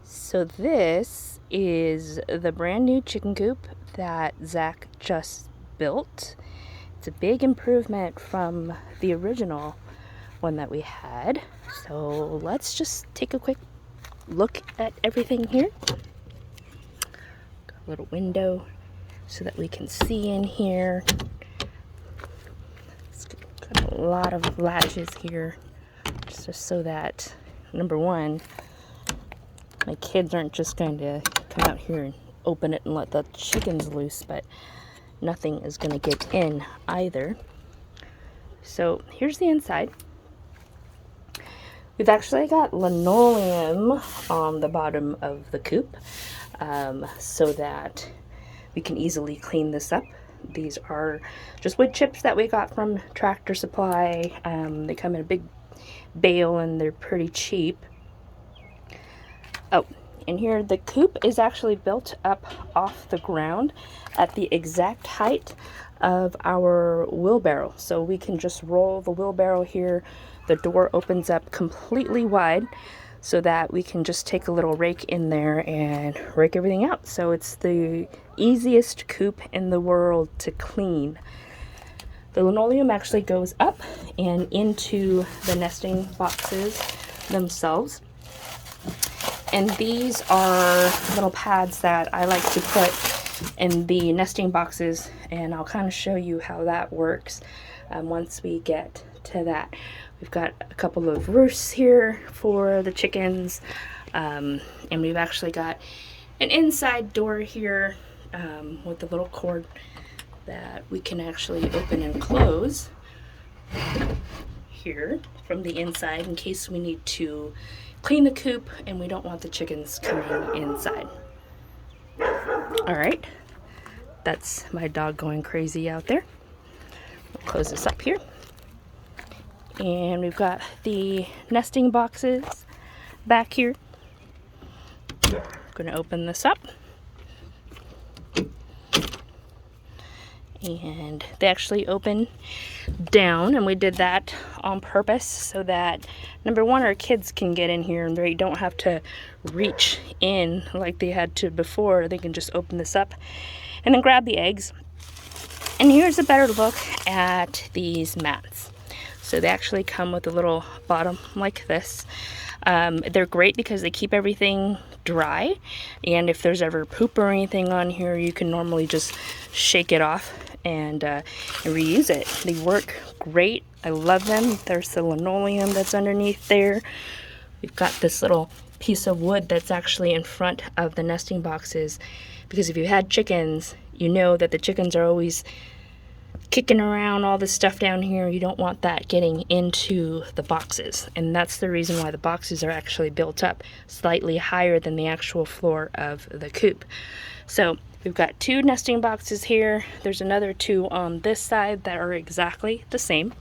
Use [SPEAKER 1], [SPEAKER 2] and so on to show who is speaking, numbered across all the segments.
[SPEAKER 1] So this is the brand new chicken coop that Zach just built. It's a big improvement from the original one that we had. So let's just take a quick look at everything here. Got a little window so that we can see in here. It's got a lot of latches here just so that, number one, my kids aren't just going to come out here and open it and let the chickens loose, but nothing is going to get in either. So here's the inside. We've actually got linoleum on the bottom of the coop so that we can easily clean this up. These are just wood chips that we got from Tractor Supply. They come in a big bale and they're pretty cheap. Oh, and here the coop is actually built up off the ground at the exact height of our wheelbarrow. So we can just roll the wheelbarrow here. The door opens up completely wide so that we can just take a little rake in there and rake everything out. So it's the easiest coop in the world to clean. The linoleum actually goes up and into the nesting boxes themselves. And these are little pads that I like to put in the nesting boxes, and I'll kind of show you how that works once we get to that. We've got a couple of roosts here for the chickens, and we've actually got an inside door here with a little cord that we can actually open and close here from the inside in case we need to clean the coop and we don't want the chickens coming inside. All right, that's my dog going crazy out there. We'll close this up here. And we've got the nesting boxes back here. I'm gonna open this up. And they actually open down, and we did that on purpose so that, number one, our kids can get in here and they don't have to reach in like they had to before. They can just open this up and then grab the eggs. And here's a better look at these mats. So they actually come with a little bottom like this. They're great because they keep everything dry, and if there's ever poop or anything on here, you can normally just shake it off and reuse it. They work great. I love them. There's the linoleum that's underneath there. We've got this little piece of wood that's actually in front of the nesting boxes, because if you had chickens, you know that the chickens are always kicking around all this stuff down here. You don't want that getting into the boxes, and that's the reason why the boxes are actually built up slightly higher than the actual floor of the coop. So we've got two nesting boxes here. There's another two on this side that are exactly the same.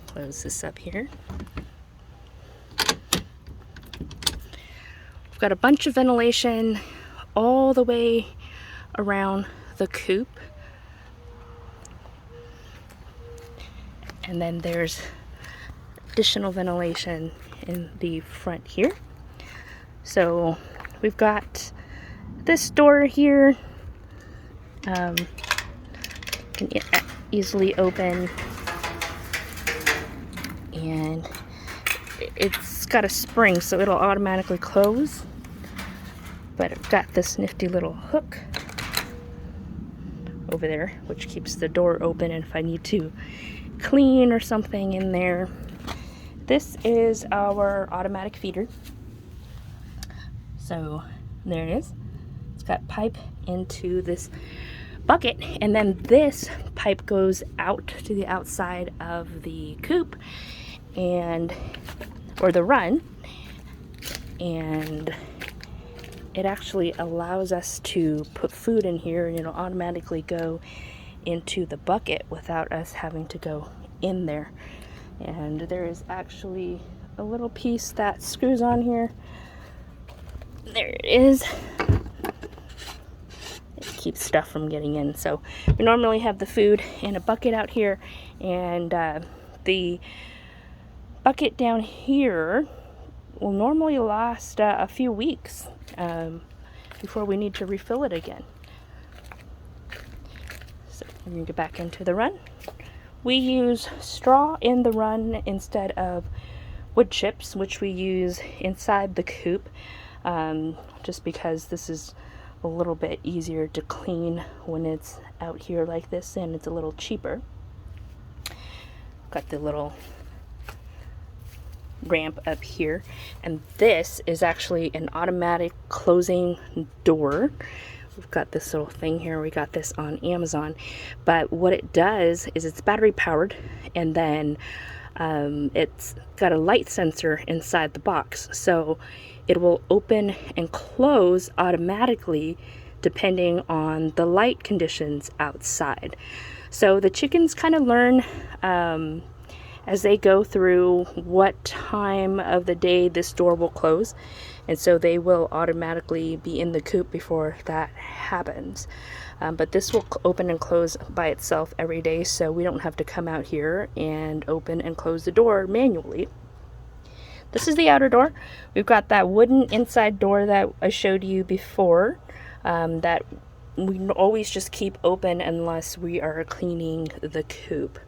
[SPEAKER 1] Close this up here. We've got a bunch of ventilation all the way around the coop, and then there's additional ventilation in the front here. So we've got this door here, can easily open, and it's got a spring so it'll automatically close, but I've got this nifty little hook over there which keeps the door open if I need to clean or something in there. This is our automatic feeder. So there it is. It's got pipe into this bucket, and then this pipe goes out to the outside of the coop or the run, and it actually allows us to put food in here, and it'll automatically go into the bucket without us having to go in there. And there is actually a little piece that screws on here. There it is. It keeps stuff from getting in. So we normally have the food in a bucket out here, and the bucket down here will normally last a few weeks before we need to refill it again. So we're going to get back into the run. We use straw in the run instead of wood chips, which we use inside the coop, just because this is a little bit easier to clean when it's out here like this, and it's a little cheaper. Got the little ramp up here, and this is actually an automatic closing door. We've got this little thing here. We got this on Amazon, but what it does is it's battery powered, and then it's got a light sensor inside the box, so it will open and close automatically depending on the light conditions outside. So the chickens kind of learn as they go through what time of the day this door will close, and so they will automatically be in the coop before that happens. But this will open and close by itself every day, so we don't have to come out here and open and close the door manually. This is the outer door. We've got that wooden inside door that I showed you before, that we always just keep open unless we are cleaning the coop.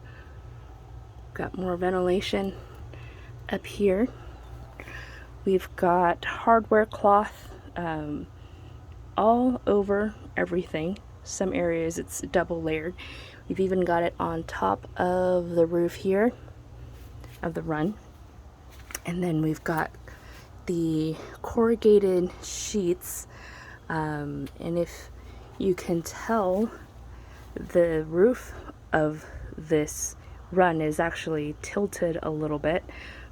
[SPEAKER 1] Got more ventilation up here. We've got hardware cloth all over everything. Some areas it's double layered. We've even got it on top of the roof here of the run. And then we've got the corrugated sheets, and if you can tell, the roof of this run is actually tilted a little bit,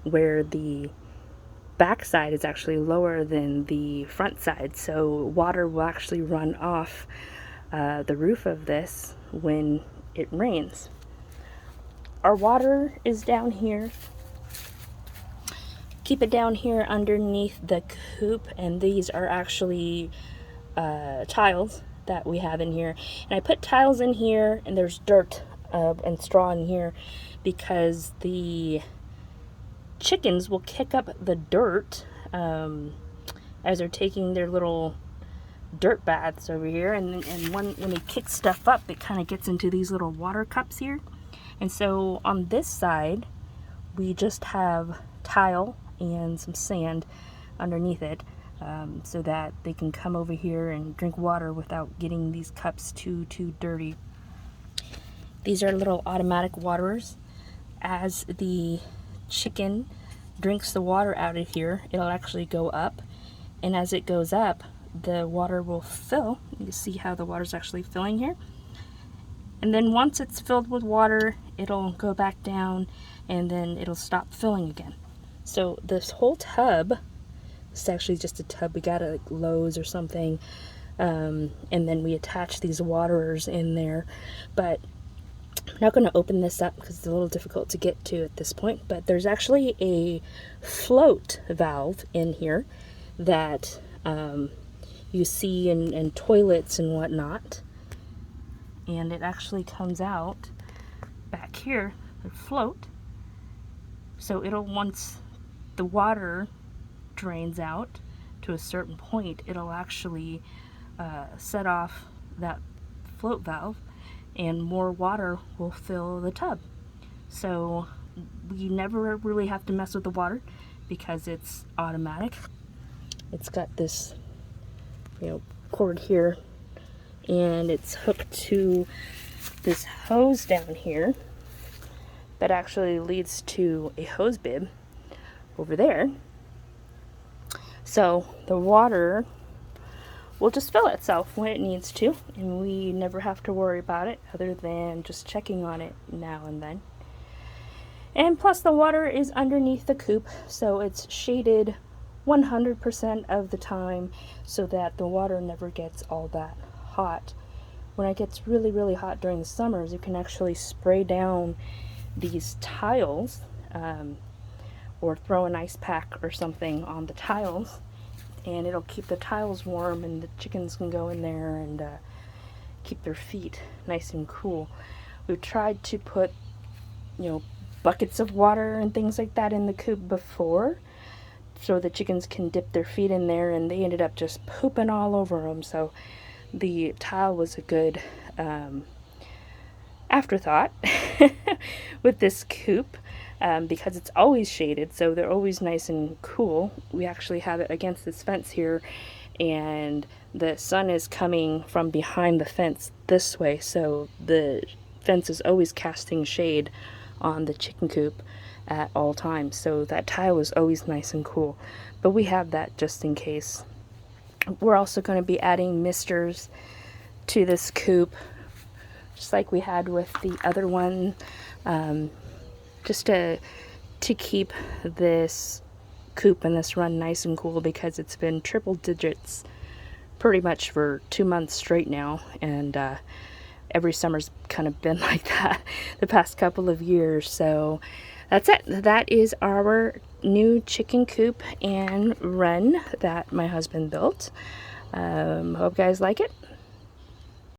[SPEAKER 1] where the back side is actually lower than the front side, so water will actually run off the roof of this when it rains. Our water is down here. Keep it down here underneath the coop, and these are actually tiles that we have in here. And I put tiles in here, and there's dirt and straw in here because the chickens will kick up the dirt as they're taking their little dirt baths over here, and when they kick stuff up, it kind of gets into these little water cups here. And so on this side we just have tile and some sand underneath it, so that they can come over here and drink water without getting these cups too dirty. These are little automatic waterers. As the chicken drinks the water out of here, it'll actually go up, and as it goes up, the water will fill. You can see how the water's actually filling here, and then once it's filled with water, it'll go back down, and then it'll stop filling again. So this whole tub, it's actually just a tub we got at Lowe's or something, and then we attach these waterers in there. But I'm not going to open this up because it's a little difficult to get to at this point, but there's actually a float valve in here that you see in toilets and whatnot, and it actually comes out back here, the float. So it'll, once the water drains out to a certain point, it'll actually set off that float valve, and more water will fill the tub. So we never really have to mess with the water because it's automatic. It's got this, cord here, and it's hooked to this hose down here that actually leads to a hose bib over there. So the water will just fill itself when it needs to, and we never have to worry about it other than just checking on it now and then. And plus the water is underneath the coop, so it's shaded 100% of the time so that the water never gets all that hot. When it gets really hot during the summers, you can actually spray down these tiles, or throw an ice pack or something on the tiles, and it'll keep the tiles warm, and the chickens can go in there and keep their feet nice and cool. We've tried to put buckets of water and things like that in the coop before, so the chickens can dip their feet in there, and they ended up just pooping all over them. So the tile was a good afterthought with this coop, because it's always shaded, so they're always nice and cool. We actually have it against this fence here, and the sun is coming from behind the fence this way, so the fence is always casting shade on the chicken coop at all times, so that tile is always nice and cool. But we have that just in case. We're also going to be adding misters to this coop, just like we had with the other one, just to keep this coop and this run nice and cool, because it's been triple digits pretty much for 2 months straight now, and every summer's kind of been like that the past couple of years. So that's it. That is our new chicken coop and run that my husband built. Hope you guys like it.